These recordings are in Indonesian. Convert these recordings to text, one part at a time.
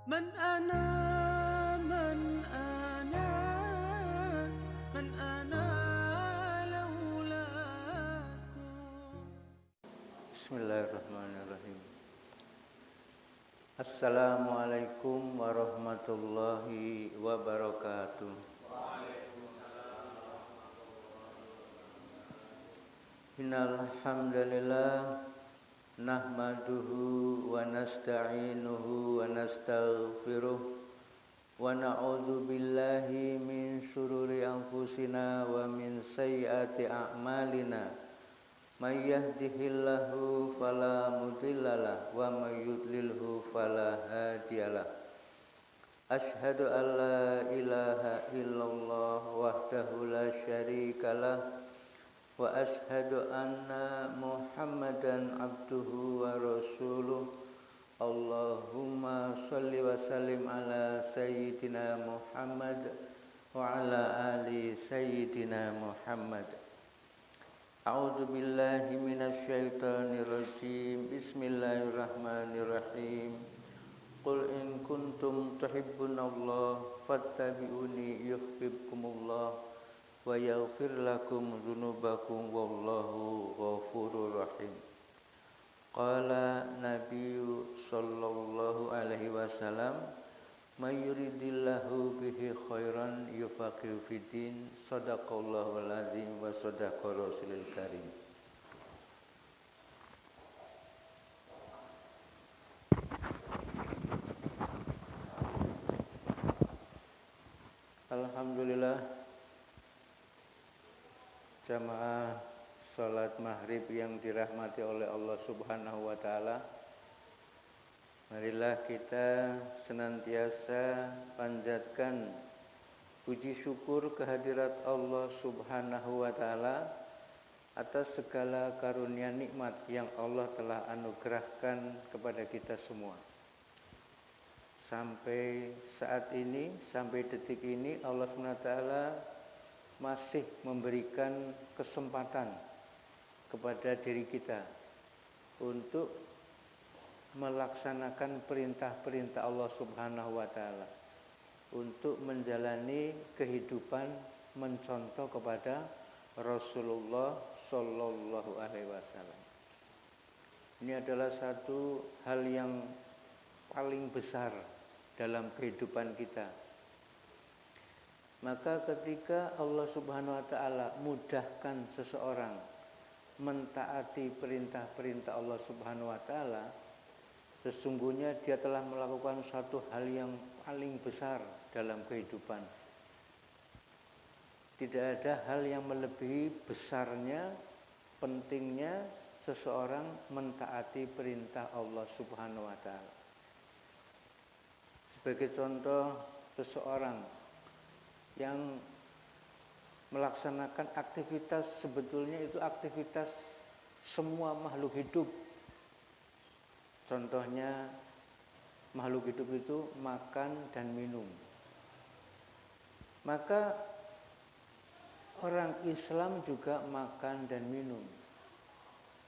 من أنا من أنا من أنا لولاكم. Bismillahirrahmanirrahim. Assalamualaikum warahmatullahi wabarakatuh. Innal hamdalillah nahmaduhu wa nasta'inuhu wa nastaghfiruh wa na'udzu billahi min syururi anfusina wa min sayyiati a'malina. May yahdihillahu fala mudhillalah wa may yudlilhu fala hadiyalah. Asyhadu an la ilaha illallah wahdahu la syarikalah wa asyhadu anna Muhammadan abduhu wa rasuluh. Allahumma shalli wa sallim ala sayyidina Muhammad wa ala ali sayyidina Muhammad. A'udzu billahi minasy syaithanir rajim. Bismillahirrahmanirrahim. Qul in kuntum tuhibbunallaha fattabi'uni yuhibbukumullah wa yaghfir lakum dzunubakum wallahu ghafurur rahim. Qala Nabiyyu sallallahu alaihi wasallam, may yuridillahu bihi khairan yufaqihu fiddin. Shadaqallahul azim wa shadaqa rasulul karim. Alhamdulillah, jamaah salat maghrib yang dirahmati oleh Allah Subhanahu wa taala. Marilah kita senantiasa panjatkan puji syukur kehadirat Allah Subhanahu wa taala atas segala karunia nikmat yang Allah telah anugerahkan kepada kita semua. Sampai saat ini, sampai detik ini Allah Subhanahu wa taala masih memberikan kesempatan kepada diri kita untuk melaksanakan perintah-perintah Allah Subhanahu wa taala, untuk menjalani kehidupan mencontoh kepada Rasulullah sallallahu alaihi wasallam. Ini adalah satu hal yang paling besar dalam kehidupan kita. Maka ketika Allah Subhanahu wa taala mudahkan seseorang mentaati perintah-perintah Allah Subhanahu wa taala, sesungguhnya dia telah melakukan suatu hal yang paling besar dalam kehidupan. Tidak ada hal yang melebihi besarnya, pentingnya seseorang mentaati perintah Allah Subhanahu wa taala. Sebagai contoh, seseorang yang melaksanakan aktivitas, sebetulnya itu aktivitas semua makhluk hidup. Contohnya, makhluk hidup itu makan dan minum. Maka orang Islam juga makan dan minum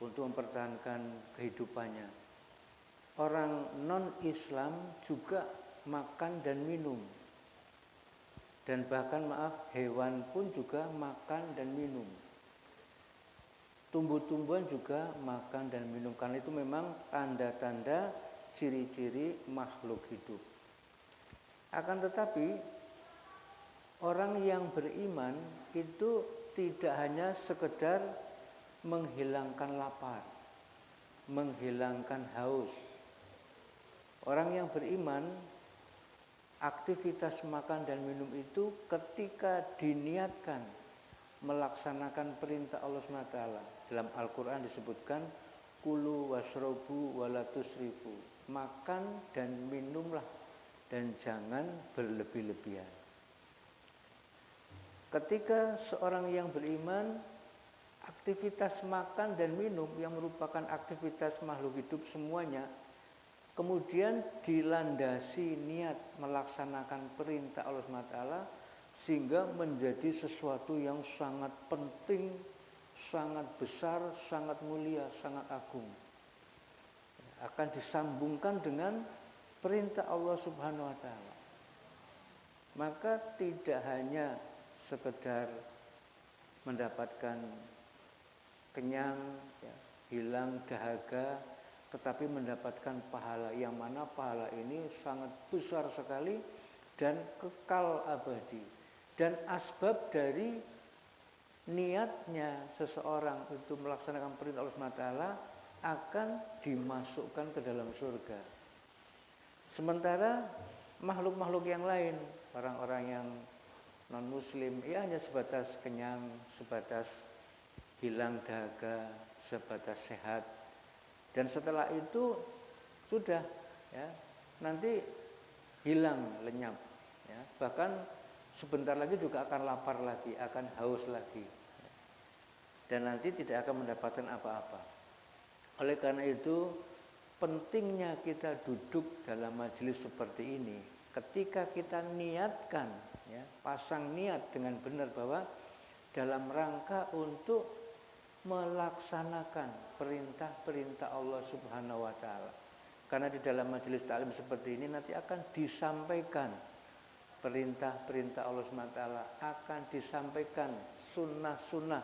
untuk mempertahankan kehidupannya. Orang non-Islam juga makan dan minum. Dan bahkan hewan pun juga makan dan minum. Tumbuh-tumbuhan juga makan dan minum, karena itu memang tanda-tanda ciri-ciri makhluk hidup. Akan tetapi orang yang beriman itu tidak hanya sekedar menghilangkan lapar, menghilangkan haus. Orang yang beriman, aktivitas makan dan minum itu ketika diniatkan melaksanakan perintah Allah SWT. Dalam Al-Quran disebutkan, kulu wasrobu walatusrifu, makan dan minumlah dan jangan berlebih-lebihan. Ketika seorang yang beriman, aktivitas makan dan minum yang merupakan aktivitas makhluk hidup semuanya, kemudian dilandasi niat melaksanakan perintah Allah SWT, sehingga menjadi sesuatu yang sangat penting, sangat besar, sangat mulia, sangat agung. Akan disambungkan dengan perintah Allah Subhanahu wa taala. Maka tidak hanya sekedar mendapatkan kenyang, ya, hilang dahaga, tetapi mendapatkan pahala yang mana pahala ini sangat besar sekali dan kekal abadi. Dan asbab dari niatnya seseorang itu melaksanakan perintah Allah SWT akan dimasukkan ke dalam surga. Sementara makhluk-makhluk yang lain, orang-orang yang non-muslim, ya hanya sebatas kenyang, sebatas hilang dahaga, sebatas sehat. Dan setelah itu sudah, ya, nanti hilang, lenyap, ya. Bahkan sebentar lagi juga akan lapar lagi, akan haus lagi, ya. Dan nanti tidak akan mendapatkan apa-apa. Oleh karena itu pentingnya kita duduk dalam majelis seperti ini. Ketika kita niatkan, ya, pasang niat dengan benar bahwa dalam rangka untuk melaksanakan perintah-perintah Allah Subhanahu wa taala. Karena di dalam majelis taklim seperti ini nanti akan disampaikan perintah-perintah Allah Subhanahu wa taala, akan disampaikan sunnah-sunnah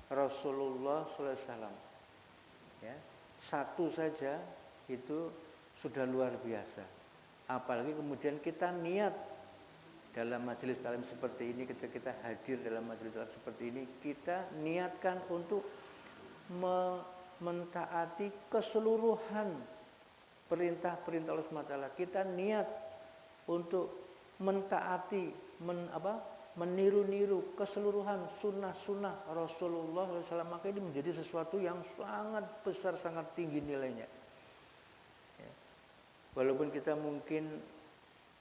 Rasulullah sallallahu alaihi wasallam. Ya, satu saja itu sudah luar biasa. Apalagi kemudian kita niat dalam majelis taklim seperti ini, ketika kita hadir dalam majelis taklim seperti ini, kita niatkan untuk mentaati keseluruhan perintah-perintah Allah SWT. Kita niat untuk mentaati, meniru-niru keseluruhan sunnah-sunnah Rasulullah SAW. Maka ini menjadi sesuatu yang sangat besar, sangat tinggi nilainya. Ya. Walaupun kita mungkin,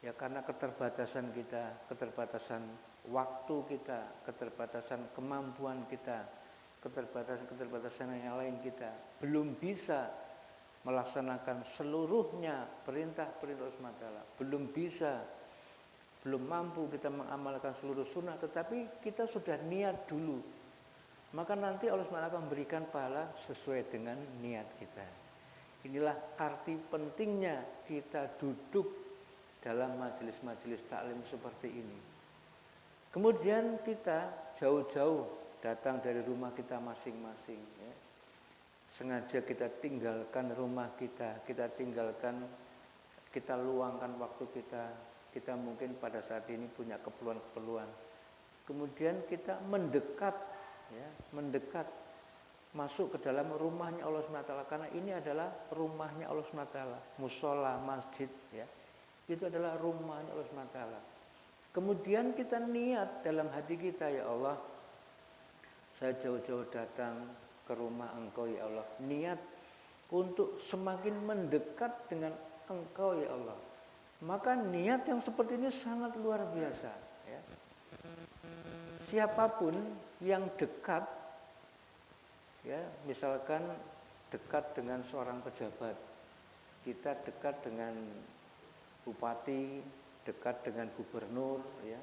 ya, karena keterbatasan kita, keterbatasan waktu kita, keterbatasan kemampuan kita, keterbatasan yang lain kita belum bisa melaksanakan seluruhnya perintah-perintah Allah SWT, belum mampu kita mengamalkan seluruh sunnah, tetapi kita sudah niat dulu, maka nanti Allah SWT akan memberikan pahala sesuai dengan niat kita. Inilah arti pentingnya kita duduk dalam majelis-majelis taklim seperti ini. Kemudian kita jauh-jauh datang dari rumah kita masing-masing, ya. Sengaja kita tinggalkan rumah kita tinggalkan, kita luangkan waktu kita mungkin pada saat ini punya keperluan-keperluan. Kemudian kita mendekat, ya, masuk ke dalam rumahnya Allah SWT, karena ini adalah rumahnya Allah SWT, musola, masjid, ya, itu adalah rumahnya Allah SWT. Kemudian kita niat dalam hati kita, ya Allah, saya jauh-jauh datang ke rumah Engkau, ya Allah. Niat untuk semakin mendekat dengan Engkau, ya Allah. Maka niat yang seperti ini sangat luar biasa, ya. Siapapun yang dekat, ya, misalkan dekat dengan seorang pejabat, kita dekat dengan bupati, dekat dengan gubernur, ya,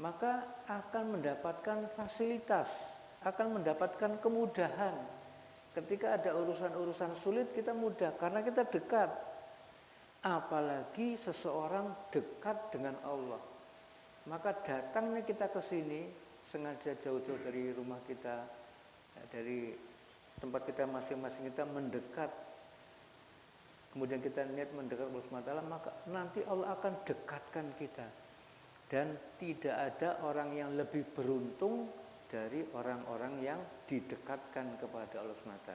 maka akan mendapatkan fasilitas, akan mendapatkan kemudahan. Ketika ada urusan-urusan sulit, kita mudah karena kita dekat. Apalagi seseorang dekat dengan Allah, maka datangnya kita ke sini sengaja jauh-jauh dari rumah kita, dari tempat kita masing-masing, kita mendekat. Kemudian kita niat mendekat Allah SWT, maka nanti Allah akan dekatkan kita. Dan tidak ada orang yang lebih beruntung dari orang-orang yang didekatkan kepada Allah SWT.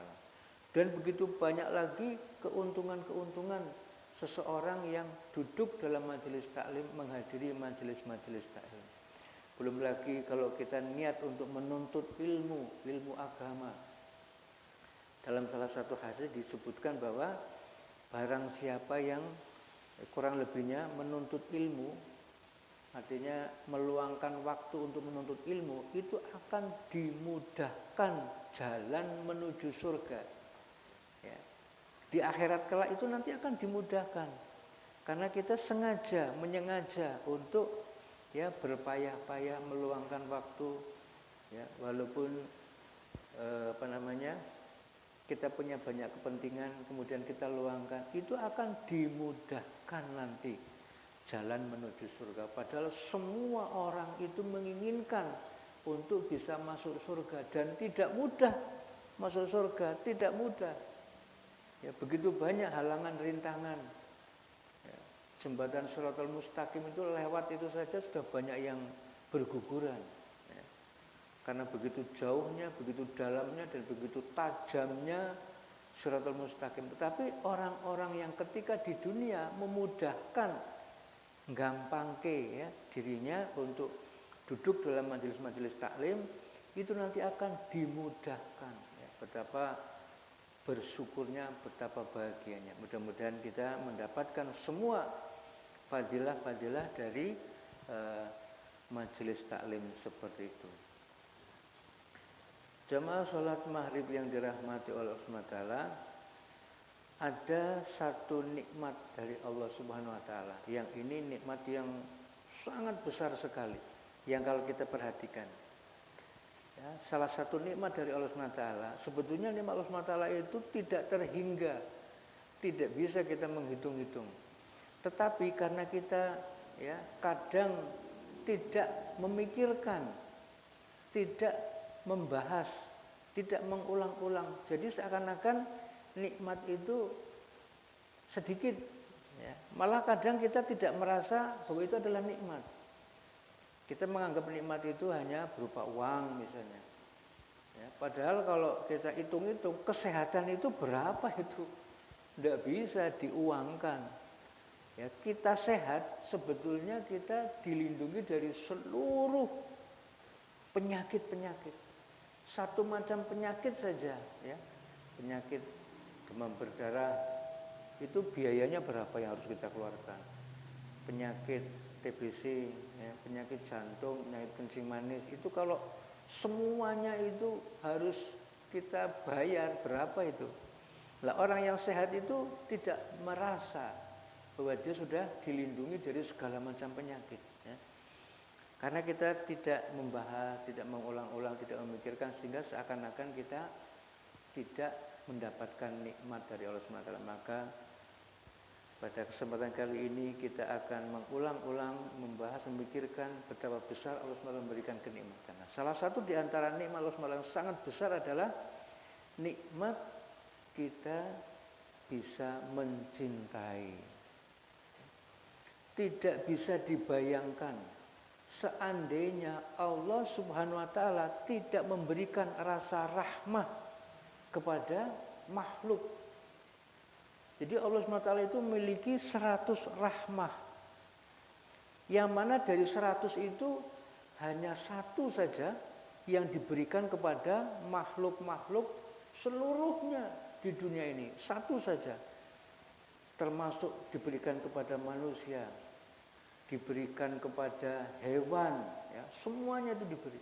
Dan begitu banyak lagi keuntungan-keuntungan seseorang yang duduk dalam majelis taklim, menghadiri majelis-majelis taklim. Belum lagi kalau kita niat untuk menuntut ilmu agama. Dalam salah satu hadis disebutkan bahwa barang siapa yang kurang lebihnya menuntut ilmu, artinya meluangkan waktu untuk menuntut ilmu, itu akan dimudahkan jalan menuju surga. Ya. Di akhirat kelak itu nanti akan dimudahkan, karena kita menyengaja untuk, ya, berpayah-payah meluangkan waktu, ya, walaupun kita punya banyak kepentingan, kemudian kita luangkan, itu akan dimudahkan nanti jalan menuju surga. Padahal semua orang itu menginginkan untuk bisa masuk surga dan tidak mudah masuk surga, tidak mudah. Ya, begitu banyak halangan rintangan. Ya, jembatan Shiratal Mustaqim itu lewat itu saja sudah banyak yang berguguran. Karena begitu jauhnya, begitu dalamnya, dan begitu tajamnya Shiratal Mustaqim. Tetapi orang-orang yang ketika di dunia memudahkan, gampangke ya, dirinya untuk duduk dalam majelis-majelis taklim, itu nanti akan dimudahkan. Ya, betapa bersyukurnya, betapa bahagianya. Mudah-mudahan kita mendapatkan semua fadilah-fadilah dari majelis taklim seperti itu. Jamaah sholat maghrib yang dirahmati oleh Allah SWT, ada satu nikmat dari Allah Subhanahu Wa Taala. Yang ini nikmat yang sangat besar sekali, yang kalau kita perhatikan, ya, salah satu nikmat dari Allah SWT. Sebetulnya nikmat Allah SWT itu tidak terhingga, tidak bisa kita menghitung-hitung. Tetapi karena kita ya kadang tidak memikirkan, tidak membahas, tidak mengulang-ulang. Jadi seakan-akan nikmat itu sedikit. Ya. Malah kadang kita tidak merasa bahwa itu adalah nikmat. Kita menganggap nikmat itu hanya berupa uang misalnya. Ya, padahal kalau kita hitung-hitung, kesehatan itu berapa itu? Tidak bisa diuangkan. Ya, kita sehat, sebetulnya kita dilindungi dari seluruh penyakit-penyakit. Satu macam penyakit saja, ya, penyakit demam berdarah itu biayanya berapa yang harus kita keluarkan? Penyakit TBC, ya, penyakit jantung, penyakit kencing manis, itu kalau semuanya itu harus kita bayar berapa itu? Lah orang yang sehat itu tidak merasa bahwa dia sudah dilindungi dari segala macam penyakit. Ya. Karena kita tidak membahas, tidak mengulang-ulang, tidak memikirkan, sehingga seakan-akan kita tidak mendapatkan nikmat dari Allah SWT. Maka pada kesempatan kali ini kita akan mengulang-ulang, membahas, memikirkan betapa besar Allah SWT memberikan kenikmatan. Nah, salah satu di antara nikmat Allah SWT yang sangat besar adalah nikmat kita bisa mencintai. Tidak bisa dibayangkan seandainya Allah Subhanahu Wa Taala tidak memberikan rasa rahmah kepada makhluk. Jadi Allah Subhanahu Wa Taala itu memiliki 100 rahmah, yang mana dari 100 itu hanya satu saja yang diberikan kepada makhluk-makhluk seluruhnya di dunia ini. Satu saja, termasuk diberikan kepada manusia, diberikan kepada hewan, ya, semuanya itu diberi.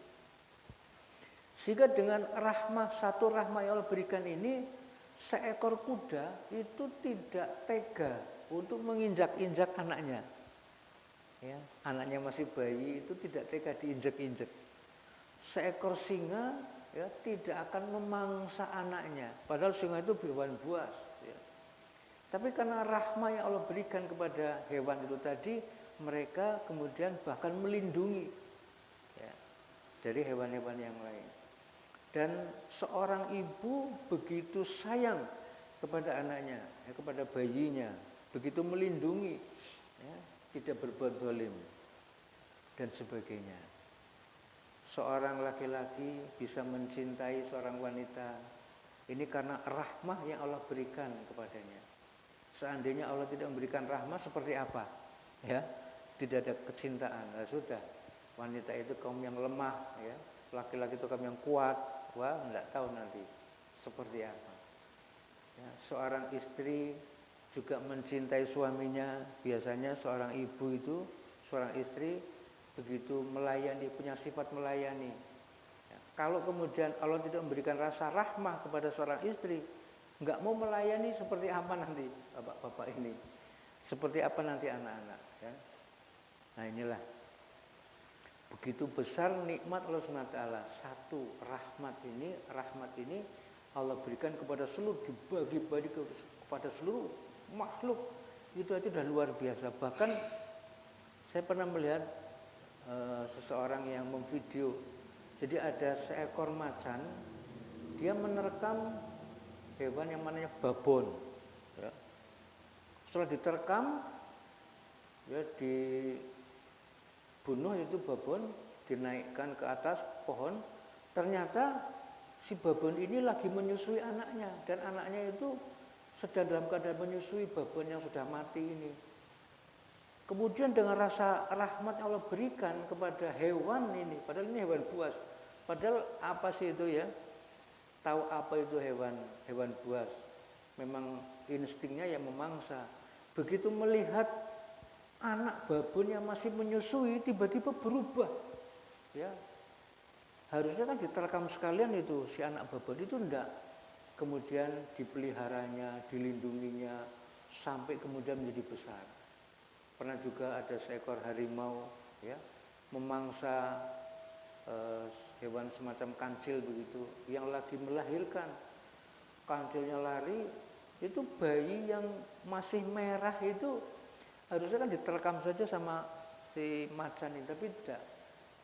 Sehingga dengan rahmah, satu rahmah yang Allah berikan ini, seekor kuda itu tidak tega untuk menginjak-injak anaknya. Ya, anaknya masih bayi itu tidak tega diinjak-injak. Seekor singa ya tidak akan memangsa anaknya, padahal singa itu hewan buas. Ya. Tapi karena rahmah yang Allah berikan kepada hewan itu tadi, mereka kemudian bahkan melindungi ya, dari hewan-hewan yang lain. Dan seorang ibu begitu sayang kepada anaknya, ya, kepada bayinya, begitu melindungi, ya, tidak berbuat zalim dan sebagainya. Seorang laki-laki bisa mencintai seorang wanita, ini karena rahmah yang Allah berikan kepadanya. Seandainya Allah tidak memberikan rahmah, seperti apa? Ya, tidak ada kecintaan. Nah, sudah, wanita itu kaum yang lemah, ya, laki-laki itu kaum yang kuat. Wah, enggak tahu nanti seperti apa. Ya, seorang istri juga mencintai suaminya. Biasanya seorang ibu itu, seorang istri begitu melayani, punya sifat melayani. Ya, kalau kemudian Allah tidak memberikan rasa rahmah kepada seorang istri, enggak mau melayani, seperti apa nanti bapak-bapak ini? Seperti apa nanti anak-anak? Ya. Nah, inilah begitu besar nikmat Allah SWT. Satu, rahmat ini Allah berikan kepada seluruh, dibagi-bagi kepada seluruh makhluk, itu aja udah luar biasa. Bahkan saya pernah melihat seseorang yang memvideo, jadi ada seekor macan, dia menerkam hewan yang namanya babon, ya. Setelah diterkam, ya dibunuh itu babon, dinaikkan ke atas pohon, ternyata si babon ini lagi menyusui anaknya, dan anaknya itu sedang dalam keadaan menyusui babon yang sudah mati ini. Kemudian dengan rasa rahmat Allah berikan kepada hewan ini, padahal ini hewan buas. Padahal apa sih itu ya? Tahu apa itu hewan buas? Memang instingnya yang memangsa. Begitu melihat anak babon yang masih menyusui, tiba-tiba berubah. Ya, harusnya kan diterkam sekalian itu si anak babon itu enggak. Kemudian dipeliharanya, dilindunginya sampai kemudian menjadi besar. Pernah juga ada seekor harimau, ya, memangsa hewan semacam kancil begitu yang lagi melahirkan. Kancilnya lari, itu bayi yang masih merah itu harusnya kan diterkam saja sama si macan ini, tapi tidak.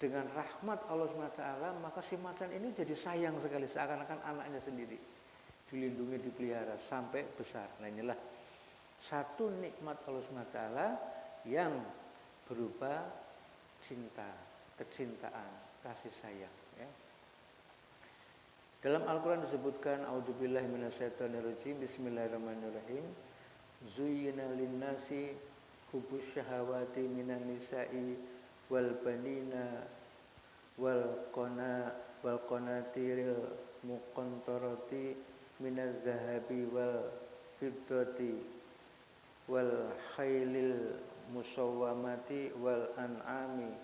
Dengan rahmat Allah SWT, maka si macan ini jadi sayang sekali, seakan-akan anaknya sendiri, dilindungi, dipelihara sampai besar. Nah, inilah satu nikmat Allah SWT yang berupa cinta, kecintaan, kasih sayang, ya. Dalam Al-Quran disebutkan, A'udzubillahi minasyaitonirrajim, Bismillahirrahmanirrahim. Zuyyina linnasi hubbus syahawati minan nisa'i wal banina wal qanatiril muqantarati minaz zahabi wal fiddati wal khailil musawwamati wal an'ami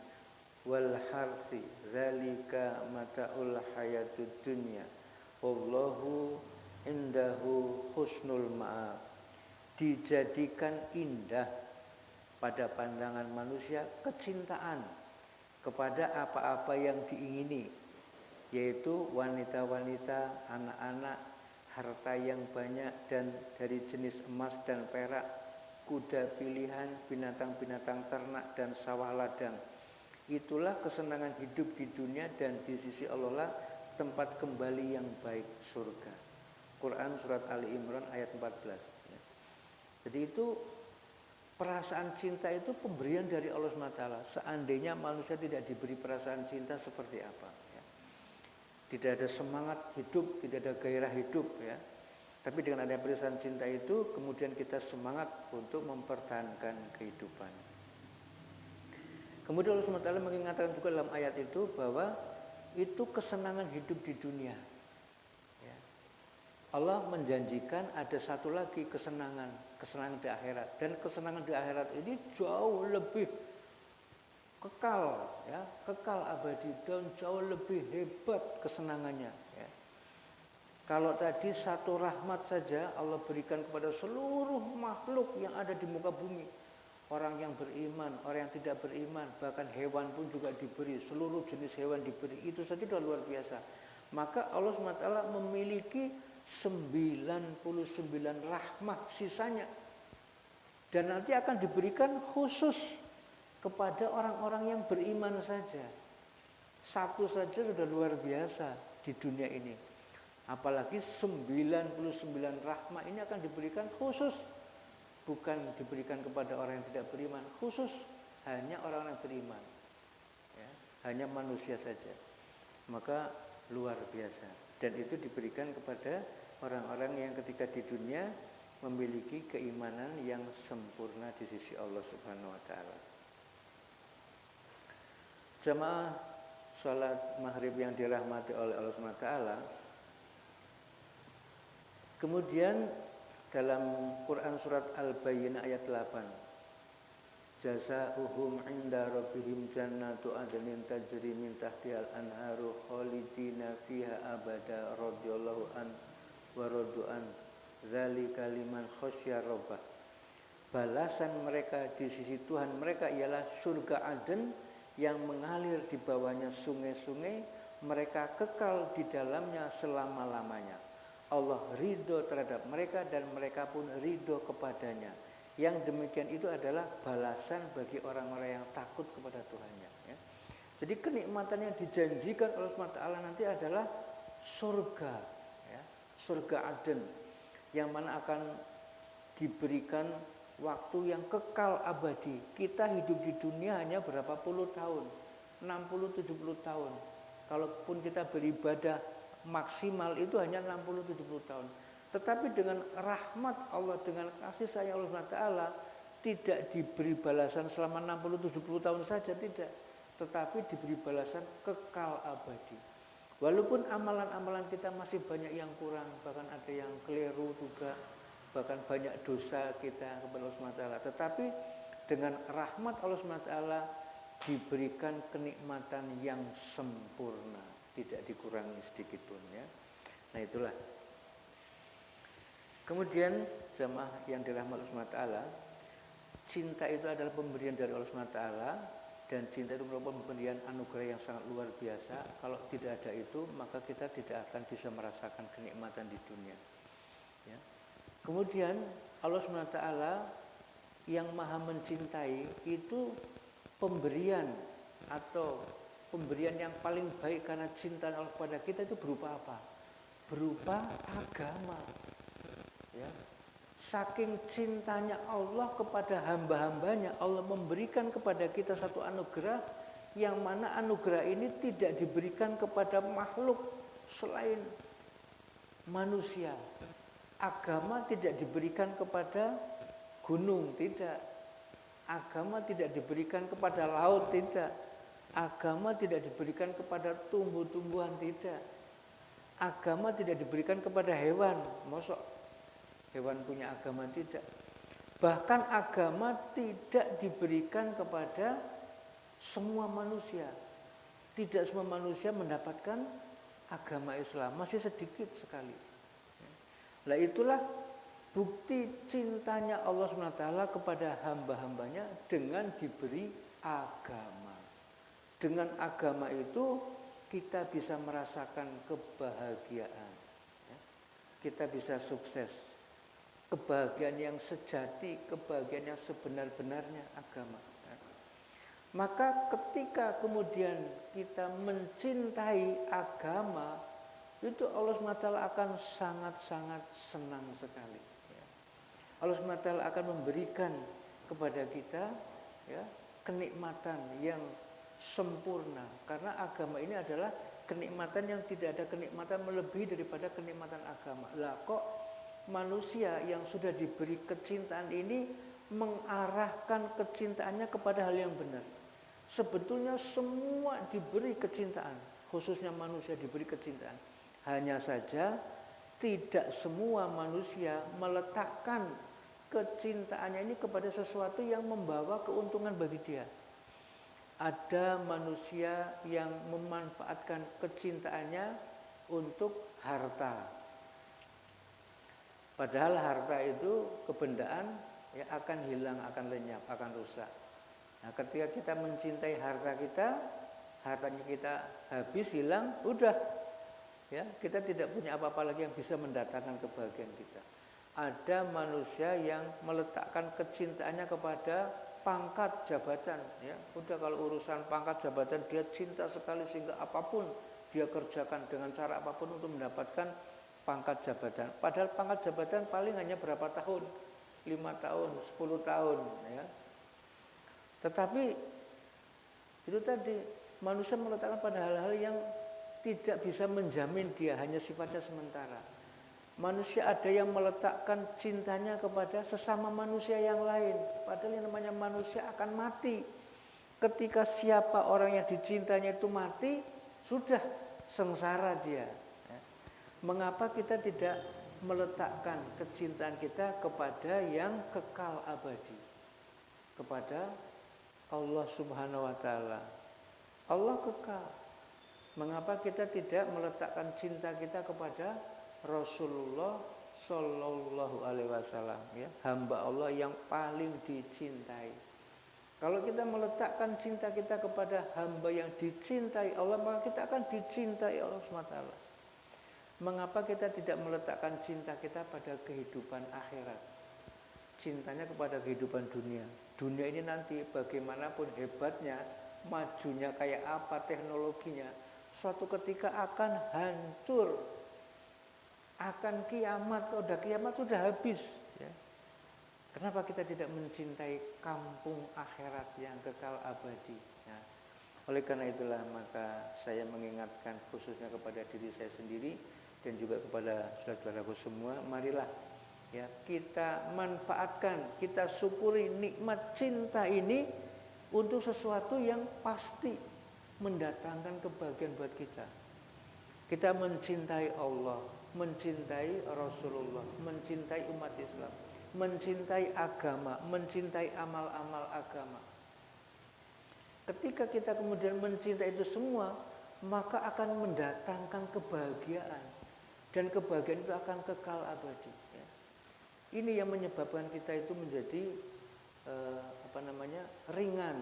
wal harsi zalika mata'ul hayatud dunya wallahu indahu husnul ma'ab. Dijadikan indah pada pandangan manusia kecintaan kepada apa-apa yang diingini, yaitu wanita-wanita, anak-anak, harta yang banyak dan dari jenis emas dan perak, kuda pilihan, binatang-binatang ternak dan sawah ladang. Itulah kesenangan hidup di dunia, dan di sisi Allah lah tempat kembali yang baik, surga. Quran surat Ali Imran ayat 14. Jadi itu perasaan cinta itu pemberian dari Allah SWT. Seandainya manusia tidak diberi perasaan cinta, seperti apa? Ya. Tidak ada semangat hidup, tidak ada gairah hidup, ya. Tapi dengan adanya perasaan cinta itu, kemudian kita semangat untuk mempertahankan kehidupan. Kemudian Allah SWT mengingatkan juga dalam ayat itu bahwa itu kesenangan hidup di dunia. Ya. Allah menjanjikan ada satu lagi kesenangan di akhirat, dan kesenangan di akhirat ini jauh lebih kekal, ya, kekal abadi, dan jauh lebih hebat kesenangannya. Ya. Kalau tadi satu rahmat saja Allah berikan kepada seluruh makhluk yang ada di muka bumi. Orang yang beriman, orang yang tidak beriman, bahkan hewan pun juga diberi, seluruh jenis hewan diberi. Itu saja sudah luar biasa. Maka Allah SWT memiliki 99 rahmat sisanya. Dan nanti akan diberikan khusus kepada orang-orang yang beriman saja. Satu saja sudah luar biasa di dunia ini. Apalagi 99 rahmat ini akan diberikan khusus. Bukan diberikan kepada orang yang tidak beriman, khusus hanya orang yang beriman, ya, hanya manusia saja. Maka luar biasa. Dan itu diberikan kepada orang-orang yang ketika di dunia memiliki keimanan yang sempurna di sisi Allah Subhanahu wa Ta'ala. Jamaah salat maghrib yang dirahmati oleh Allah Subhanahu wa Ta'ala. Kemudian dalam Quran surat Al-Bayyinah ayat 8, jazaohum 'inda rabbihim jannatu adnin tajri min tahtihal anharu khalidina fiha abada radhiyallahu an wa radu'an zalika liman khasyya rabbah. Balasan mereka di sisi Tuhan mereka ialah surga Aden yang mengalir di bawahnya sungai-sungai, mereka kekal di dalamnya selama-lamanya. Allah ridho terhadap mereka dan mereka pun ridho kepadanya. Yang demikian itu adalah balasan bagi orang-orang yang takut kepada Tuhannya. Ya. Jadi kenikmatan yang dijanjikan oleh Allah SWT nanti adalah surga, ya, surga Aden, yang mana akan diberikan waktu yang kekal abadi. Kita hidup di dunia hanya berapa puluh tahun, 60-70 tahun. Kalaupun kita beribadah maksimal itu hanya 60-70 tahun. Tetapi dengan rahmat Allah, dengan kasih sayang Allah SWT, tidak diberi balasan selama 60-70 tahun saja, tidak. Tetapi diberi balasan kekal abadi. Walaupun amalan-amalan kita masih banyak yang kurang, bahkan ada yang keliru juga, bahkan banyak dosa kita kepada Allah SWT. Tetapi dengan rahmat Allah SWT diberikan kenikmatan yang sempurna, tidak dikurangi sedikit pun, ya. Nah itulah. Kemudian jamaah yang dirahmati Allah SWT, cinta itu adalah pemberian dari Allah SWT, dan cinta itu merupakan pemberian anugerah yang sangat luar biasa. Kalau tidak ada itu, maka kita tidak akan bisa merasakan kenikmatan di dunia. Ya. Kemudian Allah SWT yang maha mencintai itu pemberian atau pemberian yang paling baik karena cinta Allah kepada kita itu berupa apa? Berupa agama. Ya. Saking cintanya Allah kepada hamba-hambanya, Allah memberikan kepada kita satu anugerah yang mana anugerah ini tidak diberikan kepada makhluk selain manusia. Agama tidak diberikan kepada gunung, tidak. Agama tidak diberikan kepada laut, tidak. Agama tidak diberikan kepada tumbuh-tumbuhan, tidak. Agama tidak diberikan kepada hewan, mosok hewan punya agama, tidak. Bahkan agama tidak diberikan kepada semua manusia. Tidak semua manusia mendapatkan agama Islam, masih sedikit sekali. Nah itulah bukti cintanya Allah SWT kepada hamba-hambanya dengan diberi agama. Dengan agama itu kita bisa merasakan kebahagiaan. Kita bisa sukses. Kebahagiaan yang sejati, kebahagiaan yang sebenar-benarnya agama. Maka ketika kemudian kita mencintai agama, itu Allah SWT akan sangat-sangat senang sekali. Allah SWT akan memberikan kepada kita, ya, kenikmatan yang sempurna. Karena agama ini adalah kenikmatan yang tidak ada kenikmatan melebihi daripada kenikmatan agama. Lah kok manusia yang sudah diberi kecintaan ini mengarahkan kecintaannya kepada hal yang benar. Sebetulnya semua diberi kecintaan, khususnya manusia diberi kecintaan. Hanya saja tidak semua manusia meletakkan kecintaannya ini kepada sesuatu yang membawa keuntungan bagi dia. Ada manusia yang memanfaatkan kecintaannya untuk harta. Padahal harta itu kebendaan, ya, akan hilang, akan lenyap, akan rusak. Nah, ketika kita mencintai harta kita, hartanya kita habis, hilang, udah. Ya, kita tidak punya apa-apa lagi yang bisa mendatangkan kebahagiaan kita. Ada manusia yang meletakkan kecintaannya kepada pangkat jabatan, ya. Udah kalau urusan pangkat jabatan dia cinta sekali sehingga apapun dia kerjakan dengan cara apapun untuk mendapatkan pangkat jabatan. Padahal pangkat jabatan paling hanya berapa tahun? 5 tahun, 10 tahun, ya. Tetapi itu tadi manusia meletakkan pada hal-hal yang tidak bisa menjamin dia, hanya sifatnya sementara. Manusia ada yang meletakkan cintanya kepada sesama manusia yang lain. Padahal yang namanya manusia akan mati. Ketika siapa orang yang dicintanya itu mati, sudah sengsara dia. Mengapa kita tidak meletakkan kecintaan kita kepada yang kekal abadi, kepada Allah Subhanahu wa Ta'ala? Allah kekal. Mengapa kita tidak meletakkan cinta kita kepada Rasulullah Shallallahu Alaihi Wasallam, ya, hamba Allah yang paling dicintai? Kalau kita meletakkan cinta kita kepada hamba yang dicintai Allah, maka kita akan dicintai Allah SWT. Mengapa kita tidak meletakkan cinta kita pada kehidupan akhirat? Cintanya kepada kehidupan dunia. Dunia ini nanti bagaimanapun hebatnya, majunya kayak apa teknologinya, suatu ketika akan hancur, akan kiamat. Kalau udah kiamat sudah habis. Ya. Kenapa kita tidak mencintai kampung akhirat yang kekal abadi? Ya. Oleh karena itulah maka saya mengingatkan khususnya kepada diri saya sendiri dan juga kepada saudara-saudaraku semua, marilah ya kita manfaatkan, kita syukuri nikmat cinta ini untuk sesuatu yang pasti mendatangkan kebahagiaan buat kita. Kita mencintai Allah, mencintai Rasulullah, mencintai umat Islam, mencintai agama, mencintai amal-amal agama. Ketika kita kemudian mencintai itu semua, maka akan mendatangkan kebahagiaan. Dan kebahagiaan itu akan kekal abadi. Ya. Ini yang menyebabkan kita itu menjadi ringan.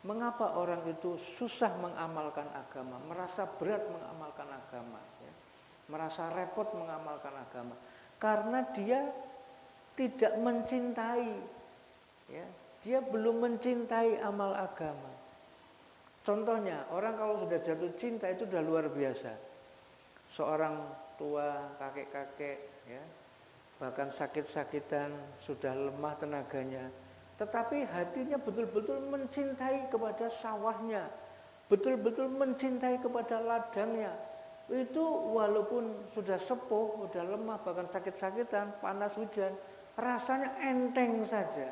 Mengapa orang itu susah mengamalkan agama, merasa berat mengamalkan agama, ya. Merasa repot mengamalkan agama? Karena dia tidak mencintai, ya. Dia belum mencintai amal agama. Contohnya, orang kalau sudah jatuh cinta itu sudah luar biasa. Seorang tua, kakek-kakek, ya, bahkan sakit-sakitan, sudah lemah tenaganya, tetapi hatinya betul-betul mencintai kepada sawahnya, betul-betul mencintai kepada ladangnya. Itu walaupun sudah sepuh, sudah lemah, bahkan sakit-sakitan, panas hujan, rasanya enteng saja.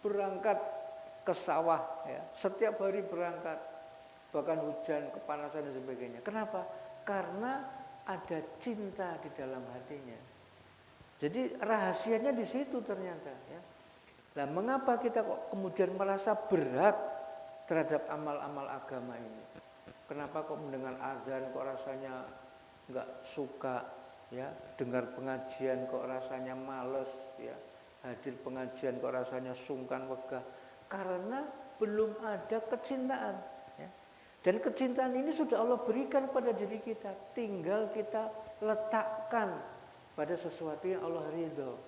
Berangkat ke sawah, ya, setiap hari berangkat, bahkan hujan, kepanasan dan sebagainya. Kenapa? Karena ada cinta di dalam hatinya. Jadi rahasianya di situ ternyata. Ya. Nah, mengapa kita kok kemudian merasa berat terhadap amal-amal agama ini? Kenapa kok mendengar azan kok rasanya nggak suka, ya? Dengar pengajian kok rasanya males, ya? Hadir pengajian kok rasanya sungkan wegah? Karena belum ada kecintaan. Ya. Dan kecintaan ini sudah Allah berikan pada diri kita, tinggal kita letakkan pada sesuatu yang Allah ridho.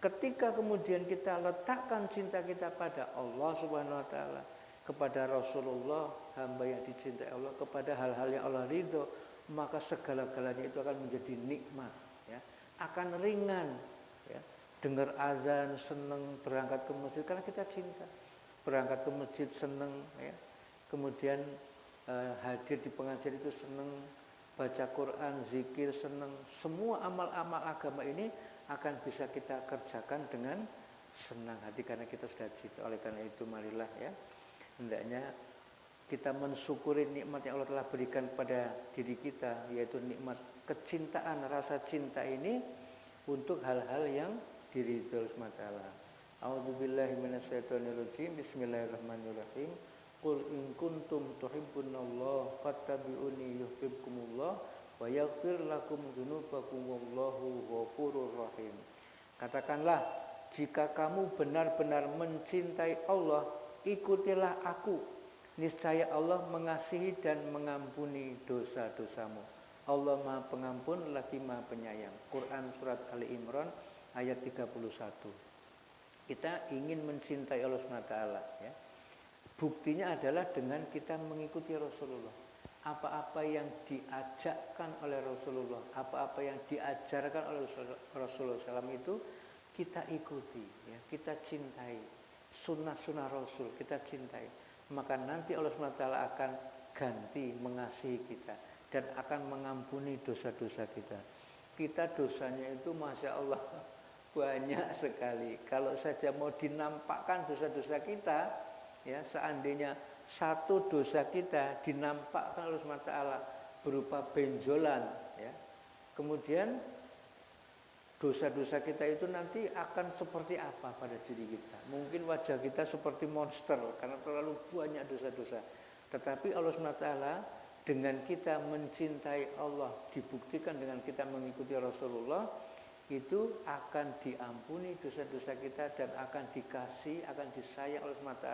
Ketika kemudian kita letakkan cinta kita pada Allah Subhanahu wa taala, kepada Rasulullah, hamba yang dicintai Allah, kepada hal-hal yang Allah ridho, maka segala-galanya itu akan menjadi nikmat, ya. Akan ringan, ya. Dengar azan senang, berangkat ke masjid karena kita cinta. Berangkat ke masjid senang, ya. Kemudian hadir di pengajian itu senang, baca Quran, zikir senang. Semua amal-amal agama ini akan bisa kita kerjakan dengan senang hati karena kita sudah cinta. Oleh karena itu marilah, ya, hendaknya kita mensyukuri nikmat yang Allah telah berikan pada diri kita, yaitu nikmat kecintaan, rasa cinta ini untuk hal-hal yang diridhoi SWT. A'udzubillahi minasyaitonirrajim. Bismillahirrahmanirrahim. Qul in kuntum tuhibbunallaha fattabi'uni yuhibbukumullah wa yaghfir lakum dzunubakum wallahu ghafurur rahim. Katakanlah, jika kamu benar-benar mencintai Allah, ikutilah aku. Niscaya Allah mengasihi dan mengampuni dosa-dosamu. Allah Maha Pengampun lagi Maha Penyayang. Quran surat Ali Imran ayat 31. Kita ingin mencintai Allah SWT, ya. Buktinya adalah dengan kita mengikuti Rasulullah. Apa-apa yang diajakkan oleh Rasulullah, apa-apa yang diajarkan oleh Rasulullah SAW itu kita ikuti, ya. Kita cintai. Sunnah-sunnah Rasul kita cintai. Maka nanti Allah SWT akan ganti mengasihi kita dan akan mengampuni dosa-dosa kita. Kita dosanya itu Masya Allah banyak sekali. Kalau saja mau dinampakkan dosa-dosa kita, ya, seandainya satu dosa kita dinampakkan oleh SWT berupa benjolan, ya, kemudian dosa-dosa kita itu nanti akan seperti apa pada diri kita? Mungkin wajah kita seperti monster karena terlalu banyak dosa-dosa. Tetapi Allah SWT dengan kita mencintai Allah, dibuktikan dengan kita mengikuti Rasulullah, itu akan diampuni dosa-dosa kita dan akan dikasih, akan disayang oleh SWT,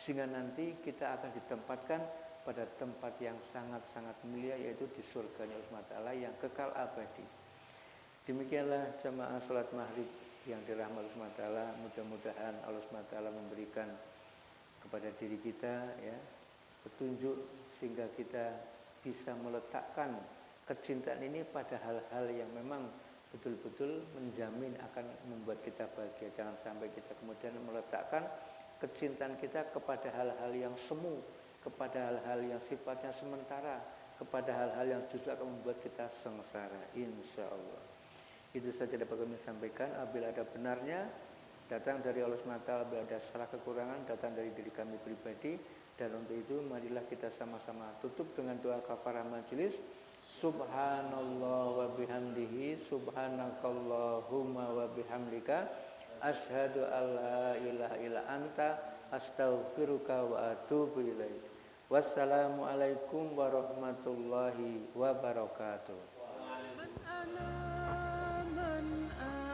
sehingga nanti kita akan ditempatkan pada tempat yang sangat-sangat mulia, yaitu di surganya Allah SWT yang kekal abadi. Demikianlah jamaah sholat maghrib yang dirahmati Allah SWT. Mudah-mudahan Allah SWT memberikan kepada diri kita ya petunjuk sehingga kita bisa meletakkan kecintaan ini pada hal-hal yang memang betul-betul menjamin akan membuat kita bahagia. Jangan sampai kita kemudian meletakkan kecintaan kita kepada hal-hal yang semu, kepada hal-hal yang sifatnya sementara, kepada hal-hal yang justru akan membuat kita sengsara. Insya Allah. Itu saja dapat kami sampaikan. Apabila ada benarnya datang dari Allah SWT, apabila ada salah kekurangan datang dari diri kami pribadi. Dan untuk itu marilah kita sama-sama tutup dengan doa kafarah majelis. Subhanallah wa bihamdihi, subhanakallahumma wa bihamdika, asyhadu alla ilaha illa anta, astaghfiruka wa atubu ilaik. Wassalamualaikum warahmatullahi wabarakatuh. من أنا من أنا